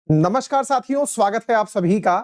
नमस्कार साथियों, स्वागत है आप सभी का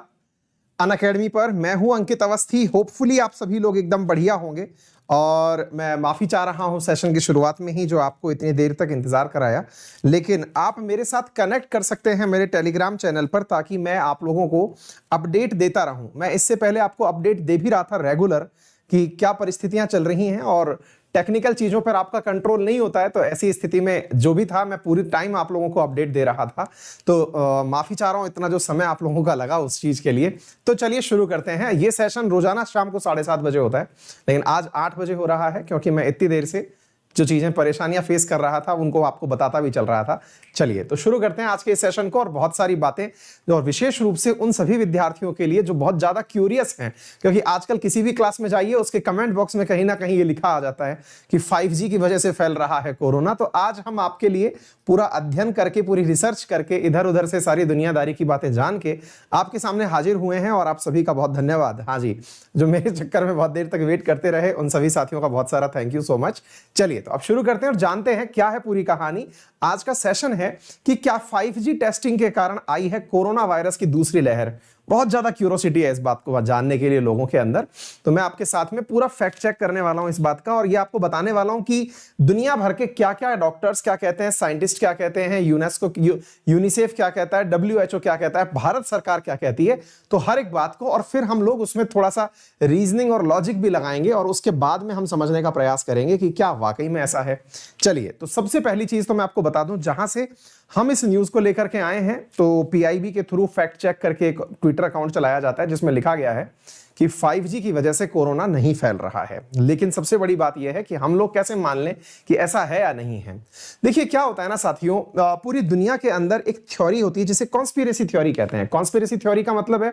अनअकैडमी पर। मैं हूं अंकित अवस्थी। होपफुली आप सभी लोग एकदम बढ़िया होंगे और मैं माफी चाह रहा हूं सेशन की शुरुआत में ही जो आपको इतनी देर तक इंतजार कराया, लेकिन आप मेरे साथ कनेक्ट कर सकते हैं मेरे टेलीग्राम चैनल पर ताकि मैं आप लोगों को अपडेट देता रहूं। मैं इससे पहले आपको अपडेट दे भी रहा था रेगुलर कि क्या परिस्थितियां चल रही हैं, और टेक्निकल चीजों पर आपका कंट्रोल नहीं होता है, तो ऐसी स्थिति में जो भी था मैं पूरी टाइम आप लोगों को अपडेट दे रहा था। तो माफी चाह रहा हूं इतना जो समय आप लोगों का लगा उस चीज के लिए। तो चलिए शुरू करते हैं। ये सेशन रोजाना शाम को 7:30 बजे होता है, लेकिन आज 8 बजे हो रहा है क्योंकि मैं इतनी देर से जो चीजें परेशानियां फेस कर रहा था उनको आपको बताता भी चल रहा था। चलिए तो शुरू करते हैं आज के इस सेशन को, और बहुत सारी बातें और विशेष रूप से उन सभी विद्यार्थियों के लिए जो बहुत ज्यादा क्यूरियस हैं, क्योंकि आजकल किसी भी क्लास में जाइए उसके कमेंट बॉक्स में कहीं ना कहीं ये लिखा आ जाता है कि 5G की वजह से फैल रहा है कोरोना। तो आज हम आपके लिए पूरा अध्ययन करके, पूरी रिसर्च करके, इधर उधर से सारी दुनियादारी की बातें जान के आपके सामने हाजिर हुए हैं, और आप सभी का बहुत धन्यवाद। हाँ जी, जो मेरे चक्कर में बहुत देर तक वेट करते रहे उन सभी साथियों का बहुत सारा थैंक यू सो मच। चलिए तो अब शुरू करते हैं और जानते हैं क्या है पूरी कहानी। आज का सेशन है कि क्या 5G टेस्टिंग के कारण आई है कोरोना वायरस की दूसरी लहर। बहुत ज्यादा क्यूरोसिटी है इस बात को जानने के लिए लोगों के अंदर, तो मैं आपके साथ में पूरा फैक्ट चेक करने वाला हूं इस बात का, और ये आपको बताने वाला हूं कि दुनिया भर के क्या क्या डॉक्टर्स क्या कहते हैं, साइंटिस्ट क्या कहते हैं, यूनेस्को यूनिसेफ क्या कहता है, WHO क्या कहता है, भारत सरकार क्या कहती है। तो हर एक बात को, और फिर हम लोग उसमें थोड़ा सा रीजनिंग और लॉजिक भी लगाएंगे, और उसके बाद में हम समझने का प्रयास करेंगे कि क्या वाकई में ऐसा है। चलिए तो सबसे पहली चीज तो मैं आपको बता दूं, जहां से हम इस न्यूज को लेकर के आए हैं, तो PIB के थ्रू फैक्ट चेक करके एक ट्विटर अकाउंट चलाया जाता है जिसमें लिखा गया है कि 5G की वजह से कोरोना नहीं फैल रहा है। लेकिन सबसे बड़ी बात यह है कि हम लोग कैसे मान लें कि ऐसा है या नहीं है। देखिए क्या होता है ना साथियों, पूरी दुनिया के अंदर एक थ्योरी होती है जिसे कॉन्स्पिरेसी थ्योरी कहते हैं। कॉन्स्पिरेसी थ्योरी का मतलब है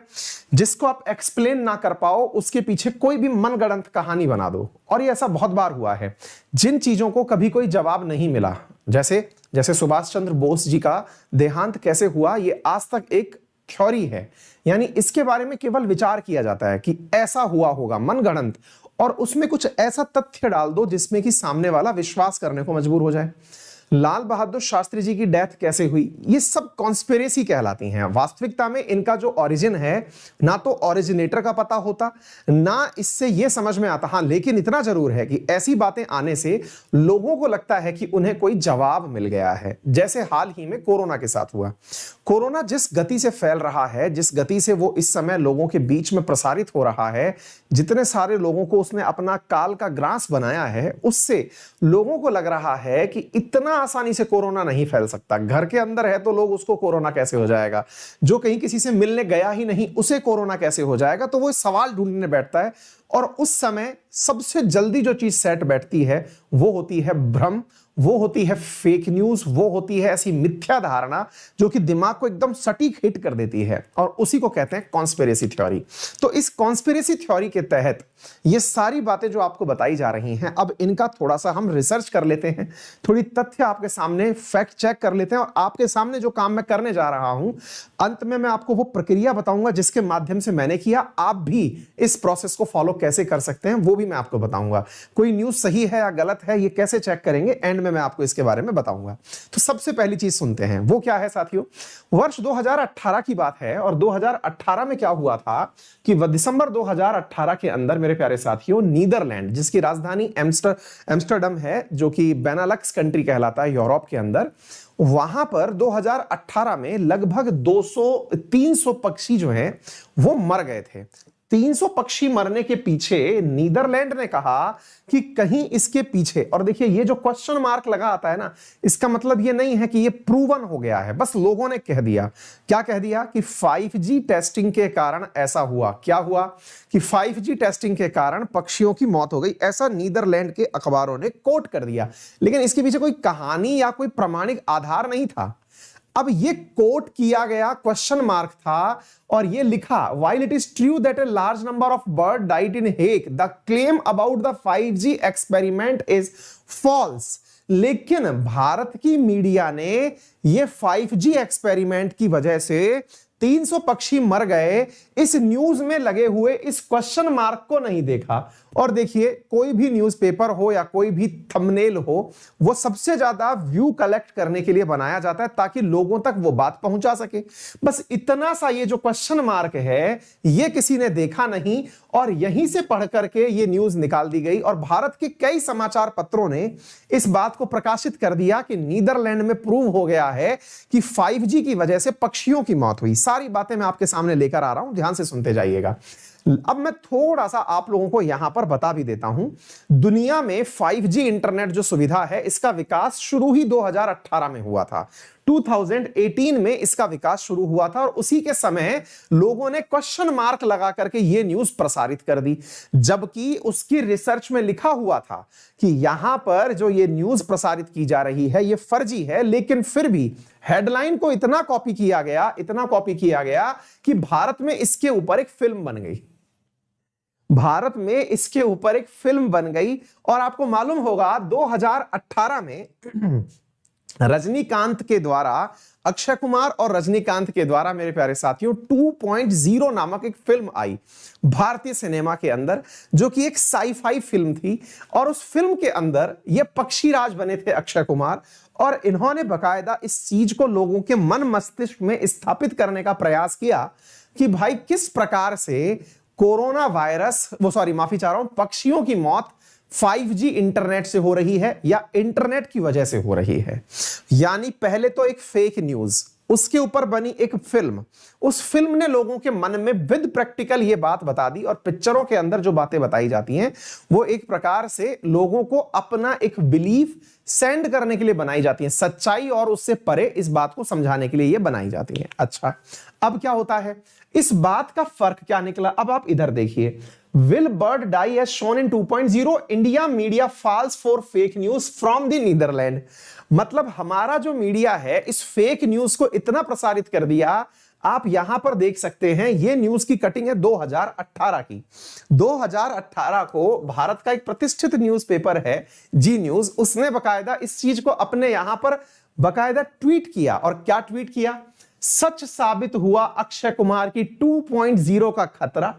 जिसको आप एक्सप्लेन ना कर पाओ उसके पीछे कोई भी मनगढ़ंत कहानी बना दो, और ये ऐसा बहुत बार हुआ है। जिन चीजों को कभी कोई जवाब नहीं मिला, जैसे जैसे सुभाष चंद्र बोस जी का देहांत कैसे हुआ, ये आज तक एक थ्योरी है, यानी इसके बारे में केवल विचार किया जाता है कि ऐसा हुआ होगा मनगढ़ंत, और उसमें कुछ ऐसा तथ्य डाल दो जिसमें कि सामने वाला विश्वास करने को मजबूर हो जाए। लाल बहादुर शास्त्री जी की डेथ कैसे हुई, ये सब कॉन्स्पिरेसी कहलाती हैं। वास्तविकता में इनका जो ओरिजिन है, ना तो ओरिजिनेटर का पता होता, ना इससे ये समझ में आता। हाँ, लेकिन इतना जरूर है कि ऐसी बातें आने से लोगों को लगता है कि उन्हें कोई जवाब मिल गया है, जैसे हाल ही में कोरोना के साथ हुआ। कोरोना जिस गति से फैल रहा है, जिस गति से वो इस समय लोगों के बीच में प्रसारित हो रहा है, जितने सारे लोगों को उसने अपना काल का ग्रास बनाया है, उससे लोगों को लग रहा है कि इतना आसानी से कोरोना नहीं फैल सकता। घर के अंदर है तो लोग उसको कोरोना कैसे हो जाएगा, जो कहीं किसी से मिलने गया ही नहीं उसे कोरोना कैसे हो जाएगा। तो वो सवाल ढूंढने बैठता है, और उस समय सबसे जल्दी जो चीज सेट बैठती है वो होती है भ्रम, वो होती है फेक न्यूज, वो होती है ऐसी मिथ्या धारणा जो कि दिमाग को एकदम सटीक हिट कर देती है, और उसी को कहते हैं कॉन्स्पिरेसी थ्योरी। तो इस कॉन्स्पिरेसी थ्योरी के तहत ये सारी बातें जो आपको बताई जा रही हैं, अब इनका थोड़ा सा हम रिसर्च कर लेते हैं, थोड़ी तथ्य आपके सामने फैक्ट चेक कर लेते हैं, और आपके सामने जो काम मैं करने जा रहा हूं, अंत में मैं आपको वो प्रक्रिया बताऊंगा जिसके माध्यम से मैंने किया। आप भी इस प्रोसेस को फॉलो कैसे कर सकते हैं वो भी मैं आपको बताऊंगा। कोई न्यूज सही है या गलत है ये कैसे चेक करेंगे, एंड में मैं आपको इसके बारे में बताऊंगा। तो सबसे पहली चीज सुनते हैं, वो क्या है साथियों। वर्ष 2018 की बात है, और 2018 में क्या हुआ था कि दिसंबर 2018 के अंदर मेरे प्यारे साथियों, नीदरलैंड जिसकी राजधानी एम्स्टर्डम है, जो कि बेनालक्स कंट्री कहलाता है यूरोप के अंदर, वहां पर 2018 में लगभग 200-300 पक्षी जो हैं वो मर गए थे। 300 पक्षी मरने के पीछे नीदरलैंड ने कहा कि कहीं इसके पीछे, और देखिए ये जो क्वेश्चन मार्क लगा आता है ना, इसका मतलब ये नहीं है कि ये प्रूवन हो गया है, बस लोगों ने कह दिया। क्या कह दिया कि 5G टेस्टिंग के कारण ऐसा हुआ। क्या हुआ कि 5G टेस्टिंग के कारण पक्षियों की मौत हो गई, ऐसा नीदरलैंड के अखबारों ने कोट कर दिया। लेकिन इसके पीछे कोई कहानी या कोई प्रामाणिक आधार नहीं था। अब ये कोट किया गया क्वेश्चन मार्क था, और ये लिखा, while it is true that a large number of birds died in Hague, the claim about the 5G experiment is false। लेकिन भारत की मीडिया ने ये 5G एक्सपेरिमेंट की वजह से 300 पक्षी मर गए, इस न्यूज में लगे हुए इस क्वेश्चन मार्क को नहीं देखा। और देखिए, कोई भी न्यूज़पेपर हो या कोई भी थंबनेल हो, वो सबसे ज्यादा व्यू कलेक्ट करने के लिए बनाया जाता है ताकि लोगों तक वो बात पहुंचा सके। बस इतना सा ये जो क्वेश्चन मार्क है, ये किसी ने देखा नहीं और यहीं से पढ़ करके ये न्यूज निकाल दी गई। और भारत के कई समाचार पत्रों ने इस बात को प्रकाशित कर दिया कि नीदरलैंड में प्रूव हो गया है कि 5G की वजह से पक्षियों की मौत हुई। सारी बातें मैं आपके सामने लेकर आ रहा हूं, ध्यान से सुनते जाइएगा। अब मैं थोड़ा सा आप लोगों को यहां पर बता भी देता हूं, दुनिया में 5G इंटरनेट जो सुविधा है, इसका विकास शुरू ही 2018 में हुआ था। 2018 में इसका विकास शुरू हुआ था और उसी के समय लोगों ने क्वेश्चन मार्क लगा करके यह न्यूज प्रसारित कर दी, जबकि उसकी रिसर्च में लिखा हुआ था कि यहां पर जो ये न्यूज प्रसारित की जा रही है ये फर्जी है। लेकिन फिर भी हेडलाइन को इतना कॉपी किया गया कि भारत में इसके ऊपर एक फिल्म बन गई। भारत में इसके ऊपर एक फिल्म बन गई और आपको मालूम होगा 2018 में रजनीकांत के द्वारा, अक्षय कुमार और रजनीकांत के द्वारा, मेरे प्यारे साथियों, 2.0 नामक एक फिल्म आई भारतीय सिनेमा के अंदर, जो कि एक साई-फाई फिल्म थी। और उस फिल्म के अंदर ये पक्षीराज बने थे अक्षय कुमार, और इन्होंने बकायदा इस चीज को लोगों के मन मस्तिष्क में स्थापित करने का प्रयास किया कि भाई किस प्रकार से कोरोना वायरस, माफी चाह रहा हूं, पक्षियों की मौत 5G इंटरनेट से हो रही है या इंटरनेट की वजह से हो रही है। यानी पहले तो एक फेक न्यूज, उसके ऊपर बनी एक फिल्म, उस फिल्म ने लोगों के मन में विद प्रैक्टिकल ये बात बता दी। और पिक्चरों के अंदर जो बातें बताई जाती हैं वो एक प्रकार से लोगों को अपना एक बिलीफ सेंड करने के लिए बनाई जाती हैं, सच्चाई और उससे परे इस बात को समझाने के लिए ये बनाई जाती हैं। अच्छा, अब क्या होता है, इस बात का फर्क क्या निकला? अब आप इधर देखिए, Will bird die as shown in 2.0? India media falls for fake news from the Netherlands। मतलब हमारा जो मीडिया है इस फेक न्यूज को इतना प्रसारित कर दिया। आप यहां पर देख सकते हैं, ये न्यूज की कटिंग है 2018 की। 2018 को भारत का एक प्रतिष्ठित न्यूज़पेपर है जी न्यूज, उसने बकायदा इस चीज को अपने यहां पर बकायदा ट्वीट किया। और क्या ट्वीट किया? सच साबित हुआ अक्षय कुमार की 2.0 का खतरा,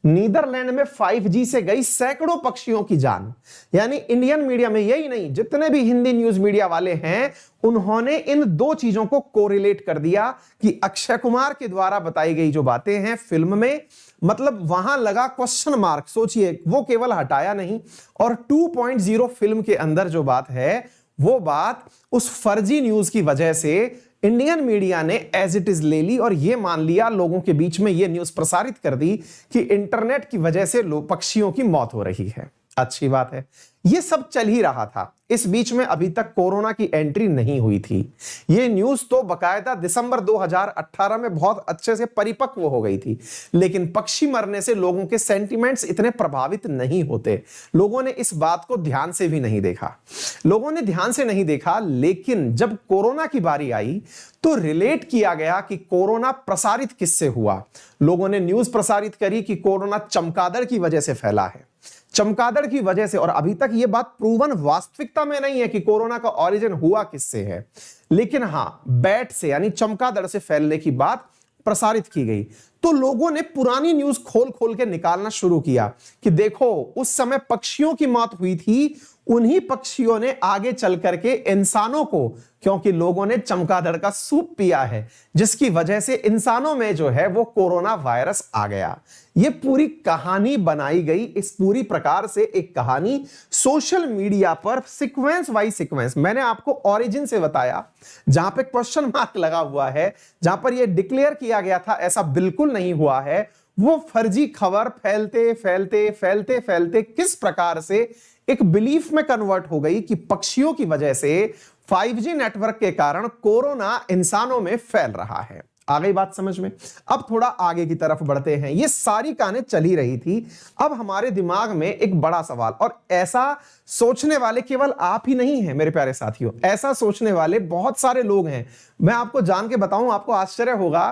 नीदरलैंड में 5G से गई सैकड़ों पक्षियों की जान। यानी इंडियन मीडिया में, यही नहीं, जितने भी हिंदी न्यूज मीडिया वाले हैं, उन्होंने इन दो चीजों को कोरिलेट कर दिया कि अक्षय कुमार के द्वारा बताई गई जो बातें हैं फिल्म में, मतलब वहां लगा क्वेश्चन मार्क। सोचिए, वो केवल हटाया नहीं, और 2.0 फिल्म के अंदर जो बात है वो बात उस फर्जी न्यूज की वजह से इंडियन मीडिया ने एज इट इज ले ली और यह मान लिया, लोगों के बीच में यह न्यूज प्रसारित कर दी कि इंटरनेट की वजह से पक्षियों की मौत हो रही है। अच्छी बात है, यह सब चल ही रहा था। इस बीच में अभी तक कोरोना की एंट्री नहीं हुई थी। यह न्यूज तो बकायदा दिसंबर 2018 में बहुत अच्छे से परिपक्व हो गई थी, लेकिन पक्षी मरने से लोगों के सेंटिमेंट्स इतने प्रभावित नहीं होते। लोगों ने इस बात को ध्यान से भी नहीं देखा। लेकिन जब कोरोना की बारी आई तो रिलेट किया गया कि कोरोना प्रसारित किससे हुआ। लोगों ने न्यूज प्रसारित करी कि कोरोना चमगादड़ की वजह से फैला है, चमगादड़ की वजह से। और अभी तक यह बात प्रूवन वास्तविकता में नहीं है कि कोरोना का ओरिजिन हुआ किससे है, लेकिन हां, बैट से यानी चमगादड़ से फैलने की बात प्रसारित की गई। तो लोगों ने पुरानी न्यूज खोल खोल के निकालना शुरू किया कि देखो, उस समय पक्षियों की मौत हुई थी, उन्हीं पक्षियों ने आगे चल करके इंसानों को, क्योंकि लोगों ने चमगादड़ का सूप पिया है, जिसकी वजह से इंसानों में जो है वो कोरोना वायरस आ गया। ये पूरी कहानी बनाई गई। इस पूरी प्रकार से एक कहानी सोशल मीडिया पर सीक्वेंस बाय सीक्वेंस, मैंने आपको ओरिजिन से बताया, जहां पे क्वेश्चन मार्क लगा हुआ है, जहां पर यह डिक्लेयर किया गया था ऐसा बिल्कुल नहीं हुआ है, वो फर्जी खबर फैलते फैलते फैलते फैलते किस प्रकार से एक बिलीफ में कन्वर्ट हो गई कि पक्षियों की वजह से 5G नेटवर्क के कारण कोरोना इंसानों में फैल रहा है। आ गई बात समझ में? अब थोड़ा आगे की तरफ बढ़ते हैं। ये सारी कहानी चल ही रही थी। अब हमारे दिमाग में एक बड़ा सवाल, और ऐसा सोचने वाले केवल आप ही नहीं हैं मेरे प्यारे साथियों, ऐसा सोचने वाले बहुत सारे लोग हैं। मैं आपको जान के बताऊं, आपको आश्चर्य होगा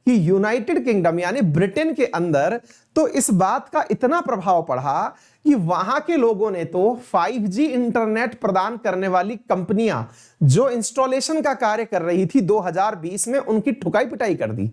कि यूनाइटेड किंगडम यानी ब्रिटेन के अंदर तो इस बात का इतना प्रभाव पड़ा कि वहां के लोगों ने तो 5G इंटरनेट प्रदान करने वाली कंपनियां जो इंस्टॉलेशन का कार्य कर रही थी 2020 में, उनकी ठुकाई पिटाई कर दी।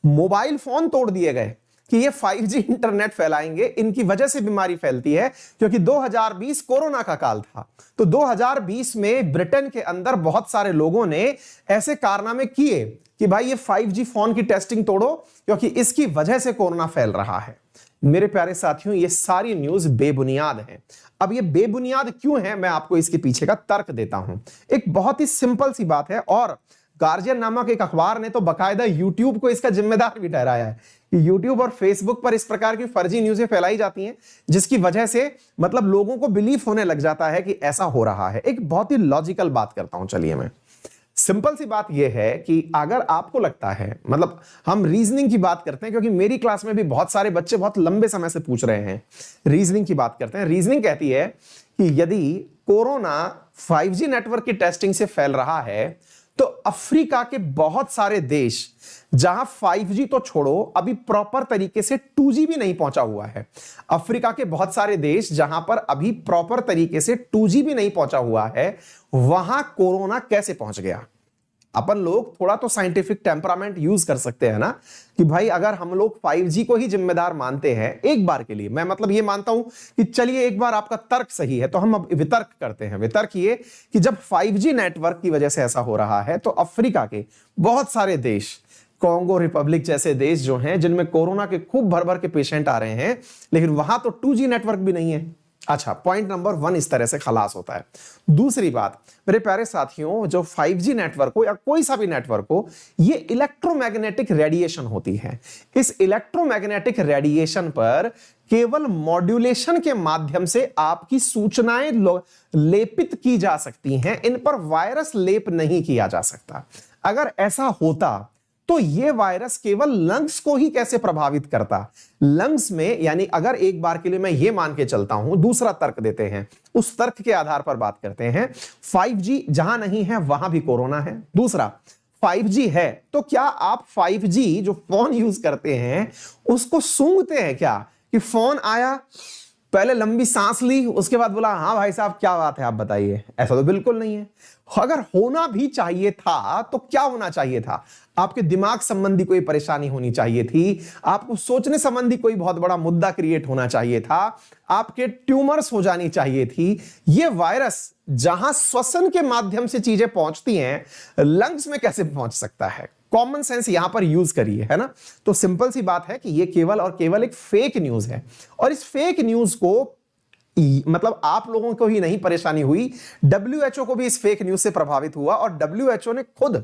मोबाइल फोन तोड़ दिए गए कि ये 5G इंटरनेट फैलाएंगे, इनकी वजह से बीमारी फैलती है, क्योंकि 2020 कोरोना का काल था। तो 2020 में ब्रिटेन के अंदर बहुत सारे लोगों ने ऐसे कारनामे किए कि भाई ये 5G फोन की टेस्टिंग तोड़ो, क्योंकि इसकी वजह से कोरोना फैल रहा है। मेरे प्यारे साथियों, ये सारी न्यूज बेबुनियाद है। अब ये बेबुनियाद क्यों है, मैं आपको इसके पीछे का तर्क देता हूं। एक बहुत ही सिंपल सी बात है, और गार्जियन नामक एक अखबार ने तो बकायदा यूट्यूब को इसका जिम्मेदार भी ठहराया है कि यूट्यूब और फेसबुक पर इस प्रकार की फर्जी न्यूज़ें फैलाई जाती हैं, जिसकी वजह से मतलब लोगों को बिलीफ होने लग जाता है कि ऐसा हो रहा है। एक बहुत ही लॉजिकल बात करता हूं, चलिए मैं सिंपल सी बात यह है कि अगर आपको लगता है, मतलब हम रीजनिंग की बात करते हैं, क्योंकि मेरी क्लास में भी बहुत सारे बच्चे बहुत लंबे समय से पूछ रहे हैं, रीजनिंग की बात करते हैं। रीजनिंग कहती है कि यदि कोरोना 5G नेटवर्क की टेस्टिंग से फैल रहा है, तो अफ्रीका के बहुत सारे देश जहां 5G तो छोड़ो, अभी प्रॉपर तरीके से 2G भी नहीं पहुंचा हुआ है। अफ्रीका के बहुत सारे देश जहां पर अभी प्रॉपर तरीके से 2G भी नहीं पहुंचा हुआ है, वहां कोरोना कैसे पहुंच गया। अपन लोग थोड़ा तो साइंटिफिक टेम्परामेंट यूज कर सकते हैं ना, कि भाई अगर हम लोग 5G को ही जिम्मेदार मानते हैं एक बार के लिए, मैं मतलब ये मानता हूं कि चलिए एक बार आपका तर्क सही है, तो हम अब वितर्क करते हैं। वितर्क ये कि जब 5G नेटवर्क की वजह से ऐसा हो रहा है, तो अफ्रीका के बहुत सारे देश, कॉन्गो रिपब्लिक जैसे देश जो हैं, जिनमें कोरोना के खूब भर भर के पेशेंट आ रहे हैं, लेकिन वहां तो 2G नेटवर्क भी नहीं है। अच्छा, पॉइंट नंबर 1 इस तरह से खलास होता है। दूसरी बात, मेरे प्यारे साथियों, जो 5G नेटवर्क हो या कोई सा भी नेटवर्क हो, ये इलेक्ट्रोमैग्नेटिक रेडिएशन होती है। इस इलेक्ट्रोमैग्नेटिक रेडिएशन पर केवल मॉड्यूलेशन के माध्यम से आपकी सूचनाएं लेपित की जा सकती हैं, इन पर वायरस लेप नहीं किया जा सकता। अगर ऐसा होता तो यह वायरस केवल लंग्स को ही कैसे प्रभावित करता। लंग्स में, यानी अगर एक बार के लिए मैं यह मान के चलता हूं, दूसरा तर्क देते हैं, उस तर्क के आधार पर बात करते हैं, 5G जहां नहीं है वहां भी कोरोना है। दूसरा, 5G है तो क्या आप 5G जो फोन यूज करते हैं उसको सूंघते हैं क्या, कि फोन आया, पहले लंबी सांस ली, उसके बाद बोला हाँ भाई साहब क्या बात है आप बताइए। ऐसा तो बिल्कुल नहीं है। अगर होना भी चाहिए था तो क्या होना चाहिए था, आपके दिमाग संबंधी कोई परेशानी होनी चाहिए थी, आपको सोचने संबंधी कोई बहुत बड़ा मुद्दा क्रिएट होना चाहिए था, आपके ट्यूमर्स हो जानी चाहिए थी। यह वायरस जहां श्वसन के माध्यम से चीजें पहुंचती हैं, लंग्स में कैसे पहुंच सकता है। कॉमन सेंस यहां पर यूज करिए, है ना। तो सिंपल सी बात है कि यह केवल और केवल एक फेक न्यूज है, और इस फेक न्यूज को मतलब आप लोगों को ही नहीं परेशानी हुई, WHO को भी इस फेक न्यूज से प्रभावित हुआ, और WHO ने खुद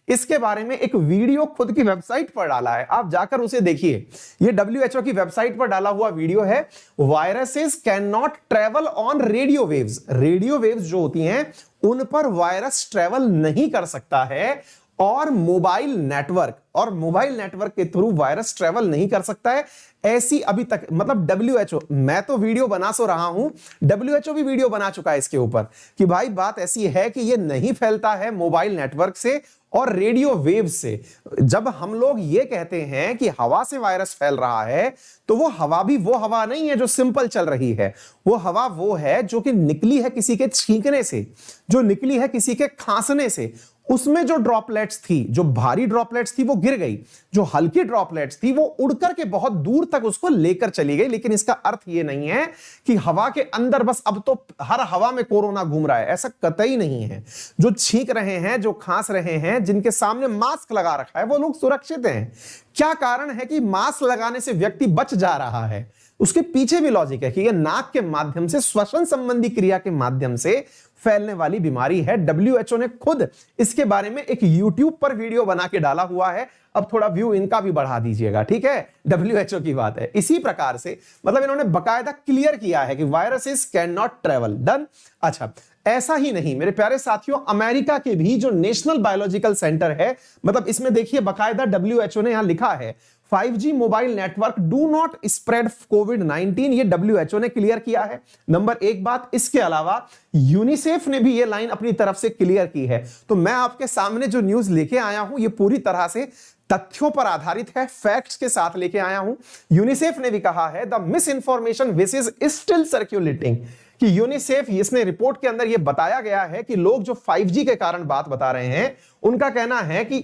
इसके बारे में एक वीडियो खुद की वेबसाइट पर डाला है। आप जाकर उसे देखिए। ये WHO की वेबसाइट पर डाला हुआ वीडियो है, viruses can not travel on radio waves. Radio waves जो होती हैं उन पर वायरस ट्रेवल नहीं कर सकता है, और मोबाइल नेटवर्क के थ्रू वायरस ट्रेवल नहीं कर सकता है। ऐसी अभी तक, मतलब WHO, मैं तो वीडियो बना सो रहा हूं, WHO भी वीडियो बना चुका है इसके ऊपर, कि भाई बात ऐसी है कि ये नहीं फैलता है मोबाइल नेटवर्क से और रेडियो वेव से। जब हम लोग ये कहते हैं कि हवा से वायरस फैल रहा है, तो वो हवा भी वो हवा नहीं है जो सिंपल चल रही है। वो हवा वो है जो कि निकली है किसी के छींकने से, जो निकली है किसी के खांसने से। उसमें जो ड्रॉपलेट्स थी, जो भारी ड्रॉपलेट्स थी, वो गिर गई। जो हल्की ड्रॉपलेट्स थी वो उड़कर के बहुत दूर तक उसको लेकर चली गई। लेकिन इसका अर्थ ये नहीं है कि हवा के अंदर बस अब तो हर हवा में कोरोना घूम रहा है, ऐसा कतई नहीं है। जो छींक रहे हैं, जो खांस रहे हैं, जिनके सामने मास्क लगा रखा है, वो लोग सुरक्षित हैं। क्या कारण है कि मास्क लगाने से व्यक्ति बच जा रहा है? उसके पीछे भी लॉजिक है कि यह नाक के माध्यम से, श्वसन संबंधी क्रिया के माध्यम से फैलने वाली बीमारी है। WHO ने खुद इसके बारे में एक YouTube पर वीडियो बना के डाला हुआ है। अब थोड़ा व्यू इनका भी बढ़ा दीजिएगा, ठीक है। WHO की बात है। इसी प्रकार से मतलब इन्होंने बकायदा क्लियर किया है कि viruses can not travel. Done. अच्छा, ऐसा ही नहीं मेरे प्यारे साथियों, अमेरिका के भी जो नेशनल बायोलॉजिकल सेंटर है, मतलब इसमें देखिए बकायदा WHO ने यहां लिखा है 5G mobile network do not spread कोविड-19, ये WHO ने क्लियर किया है। नंबर 1 बात। इसके अलावा यूनिसेफ ने भी ये लाइन अपनी तरफ से क्लियर की है। तो मैं आपके सामने जो न्यूज लेके आया हूं, ये पूरी तरह से तथ्यों पर आधारित है, फैक्ट्स के साथ लेके आया हूं। यूनिसेफ ने भी कहा है the miss information which is still circulating, कि यूनिसेफ, इसने रिपोर्ट के अंदर यह बताया गया है कि लोग जो 5G के कारण बात बता रहे हैं, उनका कहना है कि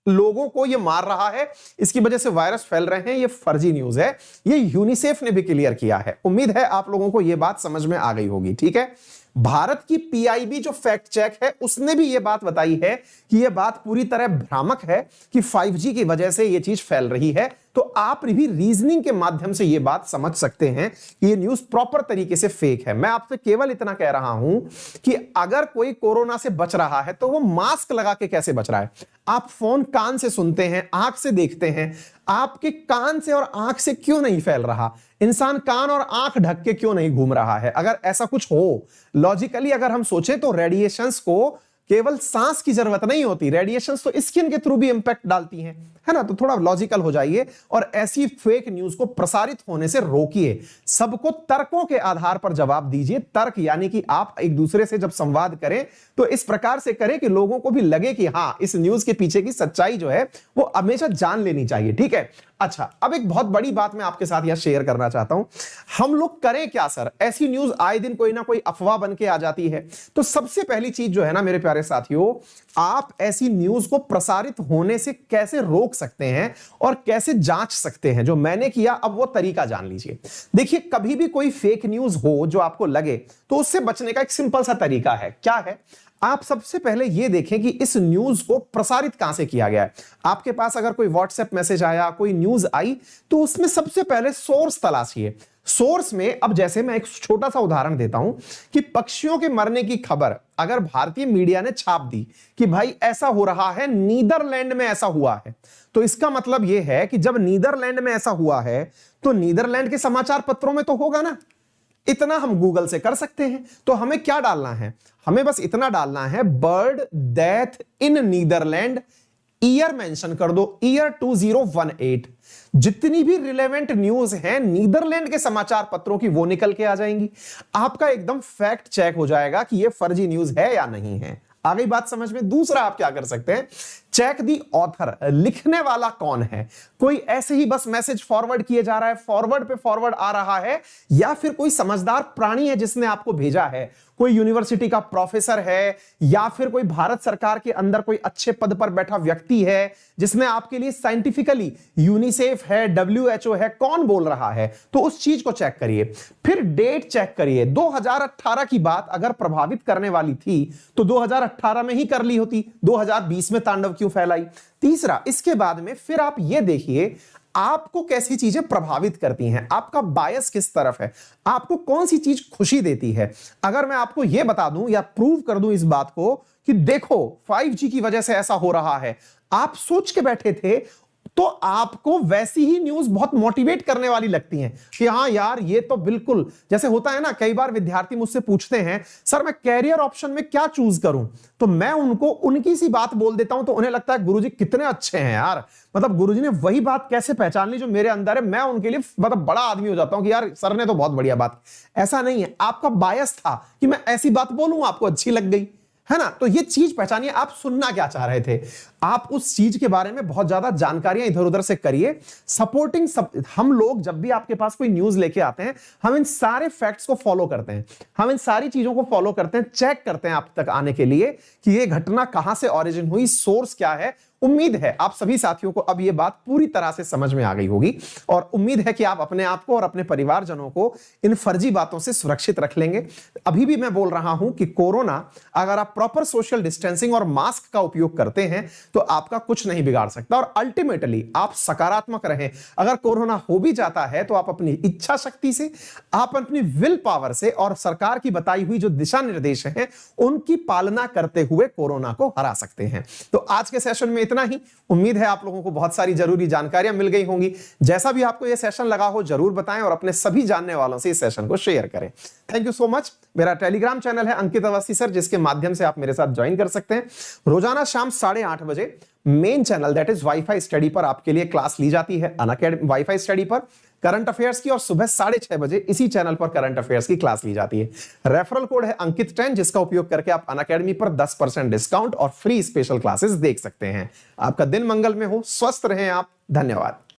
लोगों को ये मार रहा है, इसकी वजह से वायरस फैल रहे हैं, ये फर्जी न्यूज है। ये यूनिसेफ ने भी क्लियर किया है। उम्मीद है आप लोगों को ये बात समझ में आ गई होगी। ठीक है, भारत की पीआईबी जो फैक्ट चेक है उसने भी ये बात बताई है कि ये बात पूरी तरह भ्रामक है कि 5G की वजह से ये चीज फैल रही है। तो आप भी रीजनिंग के माध्यम से ये बात समझ सकते हैं कि ये न्यूज प्रॉपर तरीके से फेक है। मैं आपसे केवल इतना कह रहा हूं कि अगर कोई कोरोना से बच रहा है तो वो मास्क लगा के कैसे बच रहा है। आप फोन कान से सुनते हैं, आंख से देखते हैं, आपके कान से और आंख से क्यों नहीं फैल रहा? इंसान कान और आंख ढक के क्यों नहीं घूम रहा है? अगर ऐसा कुछ हो, लॉजिकली अगर हम सोचें तो रेडिएशंस को केवल सांस की जरूरत नहीं होती, रेडिएशंस तो स्किन के थ्रू भी इंपैक्ट डालती हैं, है ना। तो थोड़ा लॉजिकल हो जाइए और ऐसी फेक न्यूज को प्रसारित होने से रोकिए। सबको तर्कों के आधार पर जवाब दीजिए। तर्क यानी कि आप एक दूसरे से जब संवाद करें तो इस प्रकार से करें कि लोगों को भी लगे कि हां, इस न्यूज के पीछे की सच्चाई जो है वो हमेशा जान लेनी चाहिए। ठीक है, अच्छा, अब एक बहुत बड़ी बात मैं आपके साथ यह शेयर करना चाहता हूं। हम लोग करें क्या सर? ऐसी न्यूज आए दिन कोई ना कोई अफवाह बन के आ जाती है। तो सबसे पहली चीज जो है ना मेरे प्यारे साथियों, आप ऐसी न्यूज को प्रसारित होने से कैसे रोक सकते हैं और कैसे जांच सकते हैं, जो मैंने किया, अब वो तरीका जान लीजिए। देखिए, कभी भी कोई फेक न्यूज हो जो आपको लगे तो उससे बचने का एक सिंपल सा तरीका है। क्या है? आप सबसे पहले यह देखें कि इस न्यूज को प्रसारित कहां से किया गया है। आपके पास अगर कोई व्हाट्सएप मैसेज आया, कोई न्यूज आई, तो उसमें सबसे पहले सोर्स तलाशिए। सोर्स में, अब जैसे मैं एक छोटा सा उदाहरण देता हूं कि पक्षियों के मरने की खबर अगर भारतीय मीडिया ने छाप दी कि भाई ऐसा हो रहा है, नीदरलैंड में ऐसा हुआ है, तो इसका मतलब यह है कि जब नीदरलैंड में ऐसा हुआ है तो नीदरलैंड के समाचार पत्रों में तो होगा ना। इतना हम गूगल से कर सकते हैं। तो हमें क्या डालना है? हमें बस इतना डालना है, bird death in Netherland, year mention कर दो, ईयर 2018। जितनी भी रिलेवेंट न्यूज है नीदरलैंड के समाचार पत्रों की, वो निकल के आ जाएंगी। आपका एकदम फैक्ट चेक हो जाएगा कि ये फर्जी न्यूज है या नहीं है। आ गई बात समझ में? दूसरा आप क्या कर सकते हैं, चेक दी ऑथर, लिखने वाला कौन है। कोई ऐसे ही बस मैसेज फॉरवर्ड किए जा रहा है, फॉरवर्ड पे फॉरवर्ड आ रहा है, या फिर कोई समझदार प्राणी है जिसने आपको भेजा है, कोई यूनिवर्सिटी का प्रोफेसर है, या फिर कोई भारत सरकार के अंदर कोई अच्छे पद पर बैठा व्यक्ति है जिसने आपके लिए साइंटिफिकली, यूनिसेफ है, WHO है, कौन बोल रहा है, तो उस चीज को चेक करिए। फिर डेट चेक करिए। 2018 की बात अगर प्रभावित करने वाली थी तो 2018 में ही कर ली होती, 2020 में तांडव क्यों फैलाई? तीसरा, इसके बाद में फिर आप यह देखिए आपको कैसी चीजें प्रभावित करती हैं, आपका बायस किस तरफ है, आपको कौन सी चीज खुशी देती है। अगर मैं आपको यह बता दूं या प्रूव कर दूं इस बात को कि देखो 5G की वजह से ऐसा हो रहा है, आप सोच के बैठे थे, तो आपको वैसी ही न्यूज बहुत मोटिवेट करने वाली लगती हैं कि हाँ यार, ये तो बिल्कुल, जैसे होता है ना, कई बार विद्यार्थी मुझसे पूछते हैं सर मैं कैरियर ऑप्शन में क्या चूज करूं, तो मैं उनको उनकी सी बात बोल देता हूं तो उन्हें लगता है गुरुजी कितने अच्छे हैं यार, मतलब गुरुजी ने वही बात कैसे पहचान ली जो मेरे अंदर है। मैं उनके लिए मतलब बड़ा आदमी हो जाता हूं कि यार सर ने तो बहुत बढ़िया बात। ऐसा नहीं है, आपका बायस था कि मैं ऐसी बात बोलूं, आपको अच्छी लग गई, है ना। तो ये चीज पहचानिए, आप सुनना क्या चाह रहे थे, आप उस चीज के बारे में बहुत ज्यादा जानकारियां इधर उधर से करिए। सपोर्टिंग हम लोग जब भी आपके पास कोई न्यूज लेके आते हैं, हम इन सारे फैक्ट्स को फॉलो करते हैं, हम इन सारी चीजों को फॉलो करते हैं, चेक करते हैं आप तक आने के लिए कि ये घटना कहां से ओरिजिन हुई, सोर्स क्या है। उम्मीद है आप सभी साथियों को अब ये बात पूरी तरह से समझ में आ गई होगी और उम्मीद है कि आप अपने आप को और अपने परिवारजनों को इन फर्जी बातों से सुरक्षित रख लेंगे। अभी भी मैं बोल रहा हूं कि कोरोना, अगर आप प्रॉपर सोशल डिस्टेंसिंग और मास्क का उपयोग करते हैं तो आपका कुछ नहीं बिगाड़ सकता और अल्टीमेटली आप सकारात्मक रहें। अगर कोरोना हो भी जाता है तो आप अपनी इच्छा शक्ति से, आप अपनी विल पावर से और सरकार की बताई हुई जो दिशा निर्देश हैं उनकी पालना करते हुए कोरोना को हरा सकते हैं। तो आज के सेशन में इतना ही। उम्मीद है आप लोगों को बहुत सारी जरूरी जानकारियां मिल गई होंगी। जैसा भी आपको यह सेशन लगा हो जरूर बताएं और अपने सभी जानने वालों से इस सेशन को शेयर करें। Thank you so much. मेरा टेलीग्राम चैनल है अंकित अवस्थी सर, जिसके माध्यम से आप मेरे साथ ज्वाइन कर सकते हैं। रोजाना शाम 8:30 बजे main channel that is wifi study पर आपके लिए क्लास ली जाती है, अनअकैडमी वाईफाई स्टडी पर करंट अफेयर्स की, और सुबह 6:30 बजे इसी चैनल पर करंट अफेयर्स की क्लास ली जाती है। रेफरल कोड है अंकित 10, जिसका उपयोग करके आप अनअकैडमी पर 10% डिस्काउंट और फ्री स्पेशल क्लासेस देख सकते हैं। आपका दिन मंगल में हो, स्वस्थ रहें आप। धन्यवाद।